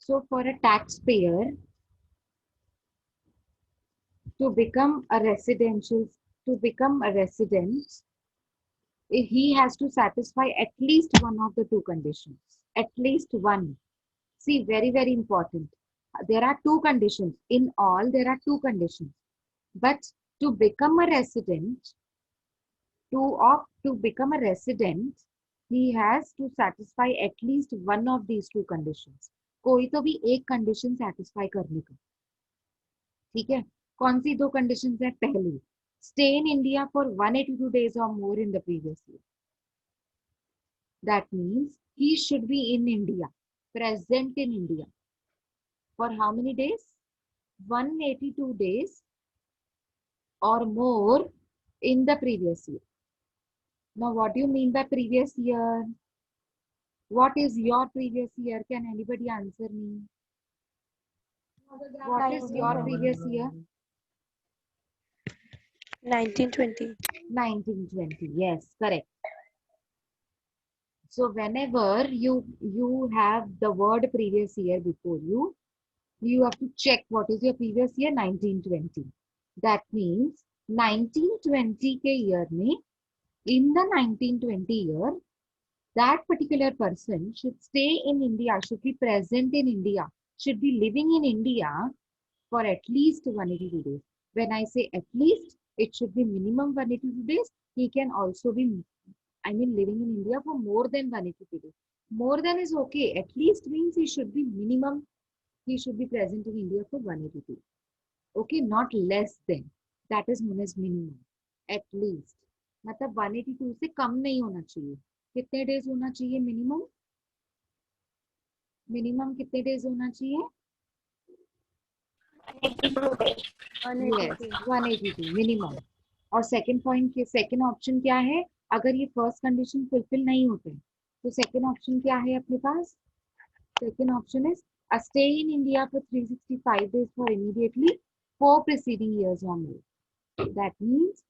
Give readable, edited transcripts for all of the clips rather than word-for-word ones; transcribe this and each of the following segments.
So for a taxpayer to become a residential, to become a resident, he has to satisfy at least one of the two conditions. At least one. See, very, very important. There are two conditions. In all, there are two conditions. But to become a resident, to become a resident, he has to satisfy at least one of these two conditions. कोई तो भी एक condition satisfy करने का. ठीक है? कौन सी दो conditions है? पहली, stay in India for 182 days or more in the previous year. That means he should be in India, present in India. For how many days? 182 days or more in the previous year. Now, what do you mean by previous year? What is your previous year? Can anybody answer me? What is your previous year? 1920. 1920. Yes, correct. So whenever you have the word previous year before you have to check what is your previous year. 1920. That means 1920 के year में, in the 1920 year, that particular person should stay in India, should be present in India, should be living in India for at least 182 days. When I say at least, it should be minimum 182 days. He can also be, living in India for more than 182 days. More than is okay. At least means he should be minimum, he should be present in India for 182. Okay, not less than. That is known as minimum. At least. मतलब 182 से कम नहीं होना चाहिए. कितने days होना चाहिए minimum? Minimum कितने days होना चाहिए? 182 मिनिमम. और सेकंड पॉइंट के सेकंड ऑप्शन क्या है? अगर ये फर्स्ट कंडीशन फुलफिल नहीं होते तो सेकंड ऑप्शन क्या है अपने पास? Second option is a stay in India for 365 days for immediately 4 preceding years or more. That means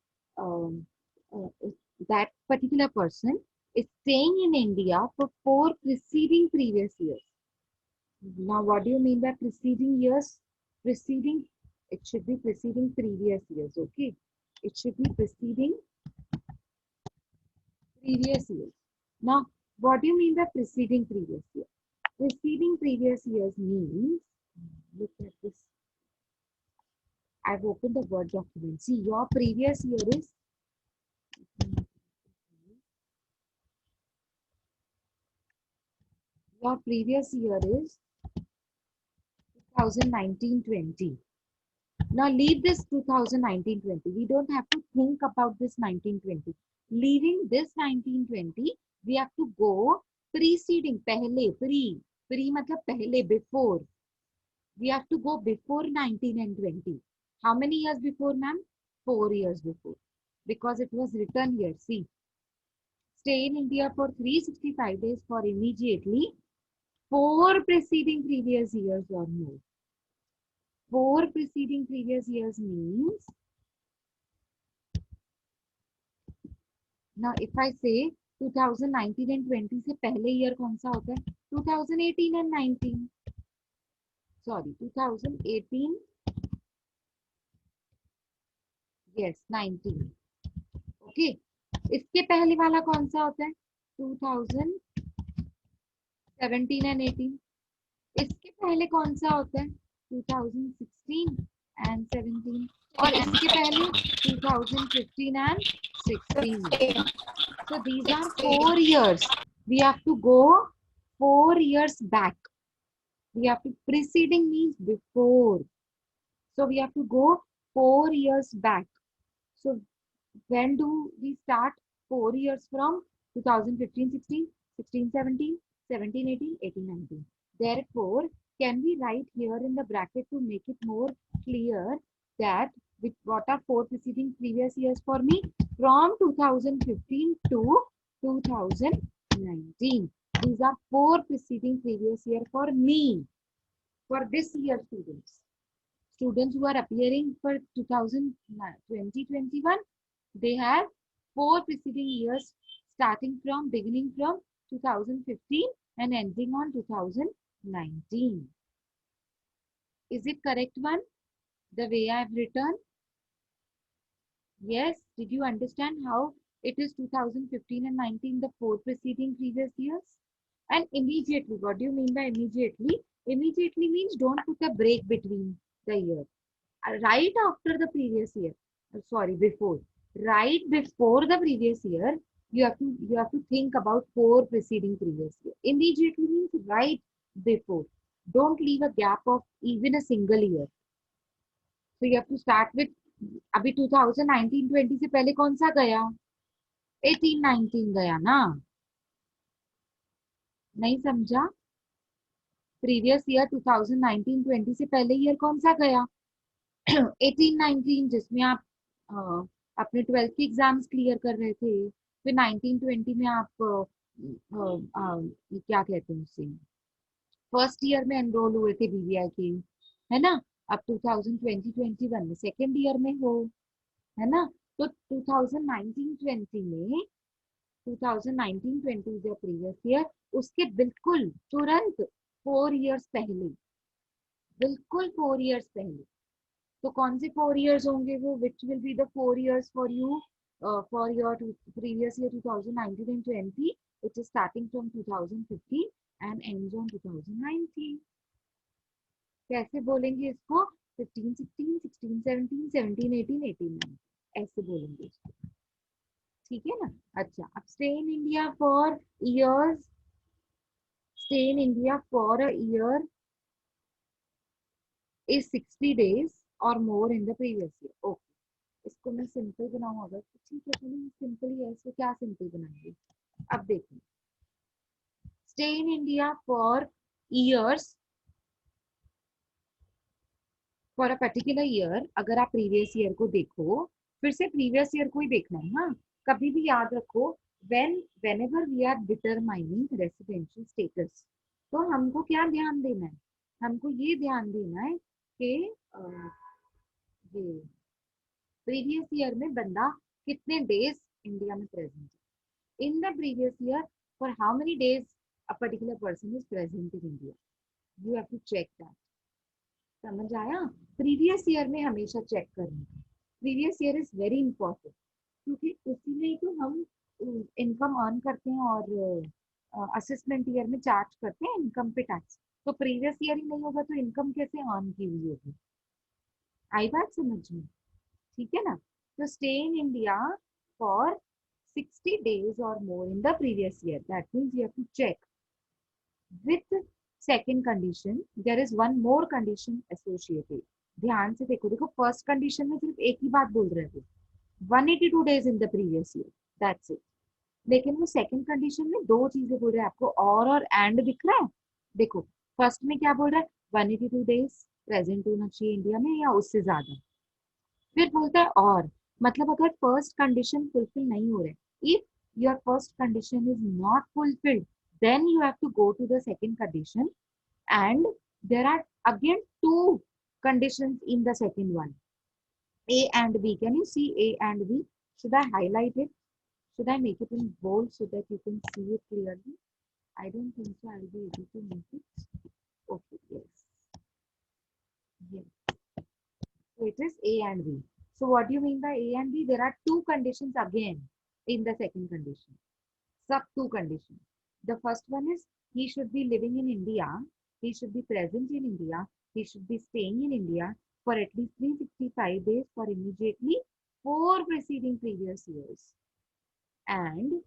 that particular person is staying in India for 4 preceding previous years. Now, what do you mean by preceding years? Preceding, it should be preceding previous years, okay? It should be preceding previous years. Now, what do you mean by preceding previous year? Preceding previous years means, look at this. I've opened the Word document. See, your previous year is, your previous year is 2019-20. Now leave this 2019-20. We don't have to think about this 1920. Leaving this 1920, we have to go preceding, पहले, pre मतलब पहले, before. We have to go before 19 and 20. How many years before, ma'am? 4 years before. Because it was written here, see. Stay in India for 365 days for immediately 4 preceding previous years or more. 4 preceding previous years means, now if I say 2019 and 20 से पहले year कौन सा होता है? 2018 and 19. Sorry, 2018. Yes, 19. Okay. इसके पहले वाला कौन सा होता है? 2017 and 18. इसके पहले कौन सा होता है? 2016 and 17. और इसके पहले 2015 and 16. So these are 4 years. We have to go 4 years back. We have to, preceding means before. So we have to go 4 years back. So when do we start? 4 years from 2015-16, 16-17, 17-18, 18-19. Therefore, can we write here in the bracket to make it more clear that with what are 4 preceding previous years for me? From 2015 to 2019. These are 4 preceding previous year for me. For this year students. Students who are appearing for 2020-21, they have 4 preceding years starting from, beginning from 2015 and ending on 2019. Is it correct one? The way I have written? Yes. Did you understand how it is 2015 and 19, the four preceding previous years? And immediately, what do you mean by immediately? Immediately means don't put a break between the year. Right after the previous year. Sorry, before. Right before the previous year, you have to think about four preceding previous year. Immediately means right before. Don't leave a gap of even a single year. So you have to start with अभी 2019-20 से पहले कौन सा गया 18-19 गया ना नहीं समझा प्रीवियस ईयर 2019-20 से पहले ईयर कौन सा गया 18-19 जिसमें आप अपने 12th की एग्जाम्स क्लियर कर रहे थे फिर 19-20 में आप क्या कहते हैं उसे फर्स्ट ईयर में एनरोल हुए थे बीबीआई के है ना अब 2020-21 में सेकेंड ईयर में हो है ना तो 2019-20 में 2019-20 जो प्रीवियस ईयर उसके बिल्कुल तुरंत 4 इयर्स पहले बिल्कुल 4 इयर्स पहले तो कौन से 4 इयर्स होंगे वो which will be the 4 years for you for your previous year 2019 and 20 which is starting from 2015 and ends on 2019 कैसे बोलेंगे इसको 15 16 16 17 17 18 18 19 ऐसे बोलेंगे इसको ठीक है ना अच्छा अब stay in India for years stay in India for a year is 60 days और more in the previous year okay इसको मैं सिंपल बनाऊं अगर तो ठीक है चलिए सिंपल ही है इसको क्या सिंपल बनाएंगे अब देखो stay in India for years for a particular year अगर आप प्रीवियस ईयर को देखो फिर से प्रीवियस ईयर को ही देखना है हाँ कभी भी याद रखो whenever we are determining residential status तो हमको क्या ध्यान देना है हमको ये ध्यान देना है कि ये प्रीवियस ईयर में बंदा कितने डेज इंडिया में प्रेजेंट है in the previous year for how many days a particular person is present in India you have to check that समझ आया प्रीवियस ईयर में हमेशा चेक करना previous year is very important क्योंकि उसी में तो हम इनकम अर्न करते हैं और असेसमेंट ईयर में चार्ज करते हैं इनकम पे टैक्स तो प्रीवियस ईयर ही नहीं होगा तो इनकम कैसे अर्न की हुई होगी आई बात समझ में ठीक है ना तो stay in India for 60 days or more in the previous year that means you have to check with second condition there is one more condition associated ध्यान से देखो देखो फर्स्ट कंडीशन में सिर्फ एक ही बात बोल रहे थे 182 days in the previous year that's it लेकिन वो सेकंड कंडीशन में दो चीजें बोल रहे हैं आपको और एंड दिख रहा है देखो फर्स्ट में क्या बोल रहा है 182 days प्रेजेंट होना चाहिए इंडिया में या उससे ज्यादा फिर बोलता है और मतलब अगर फर्स्ट कंडीशन फुलफिल नहीं हो रहे if your first condition is not fulfilled then you have to go to the second condition and there are again two conditions in the second one A and B can you see A and B should I highlight it should I make it in bold so that you can see it clearly I don't think so I'll be able to make it okay yes yes so it is A and B so what do you mean by A and B there are two conditions again in the second condition sub two conditions the first one is he should be living in India he should be present in India he should be staying in India for at least 365 days for immediately 4 preceding previous years and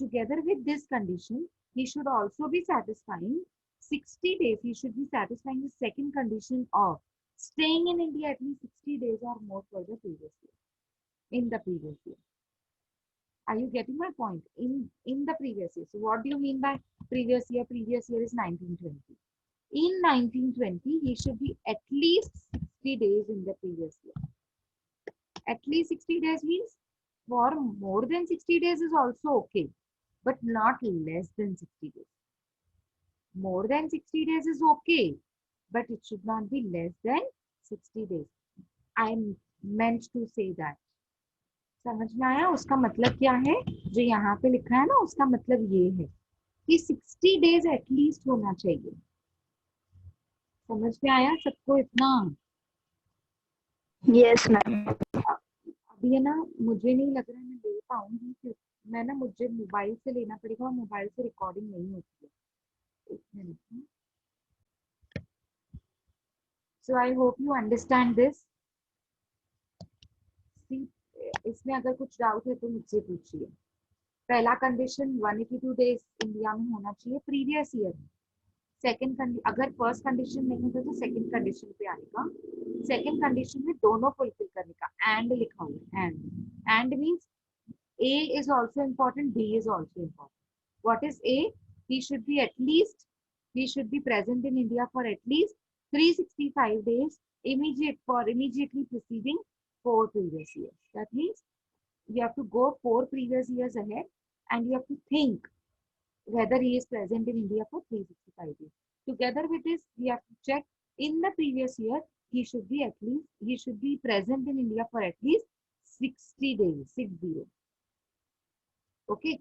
together with this condition he should also be satisfying 60 days he should be satisfying the second condition of staying in India at least 60 days or more for the previous year in the previous year are you getting my point in the previous year so what do you mean by previous year is 1920 in 1920 he should be at least 60 days in the previous year at least 60 days means for more than 60 days is also okay but not less than 60 days more than 60 days is okay but it should not be less than 60 days I meant to say that समझ में आया उसका मतलब क्या है जो यहाँ पे लिखा है ना उसका मतलब ये है कि 60 days एटलीस्ट होना चाहिए समझ में आया सबको इतना? Yes, ma'am. अभी है ना, मुझे नहीं लग रहा है मैं ले पाऊंगी, क्योंकि मैं ना, मुझे मोबाइल से लेना पड़ेगा और मोबाइल से रिकॉर्डिंग नहीं होती है। एक minute. So I hope you understand this. इसमें अगर कुछ डाउट है तो मुझसे पूछिए। पहला कंडीशन 182 डेज इंडिया में होना चाहिए प्रीवियस ईयर में। सेकंड, अगर फर्स्ट कंडीशन नहीं होता तो सेकंड कंडीशन पे आएगा। सेकंड कंडीशन में दोनों फुलफिल करने का एंड लिखा हुआ है। And means A is also important, B is also important. What is A? He should be present in India for at least 365 days immediately preceding 4 previous years. That means you have to go 4 previous years ahead and you have to think whether he is present in India for 365 days. Together with this, we have to check in the previous year he should be present in India for at least 60 days, 60. Okay,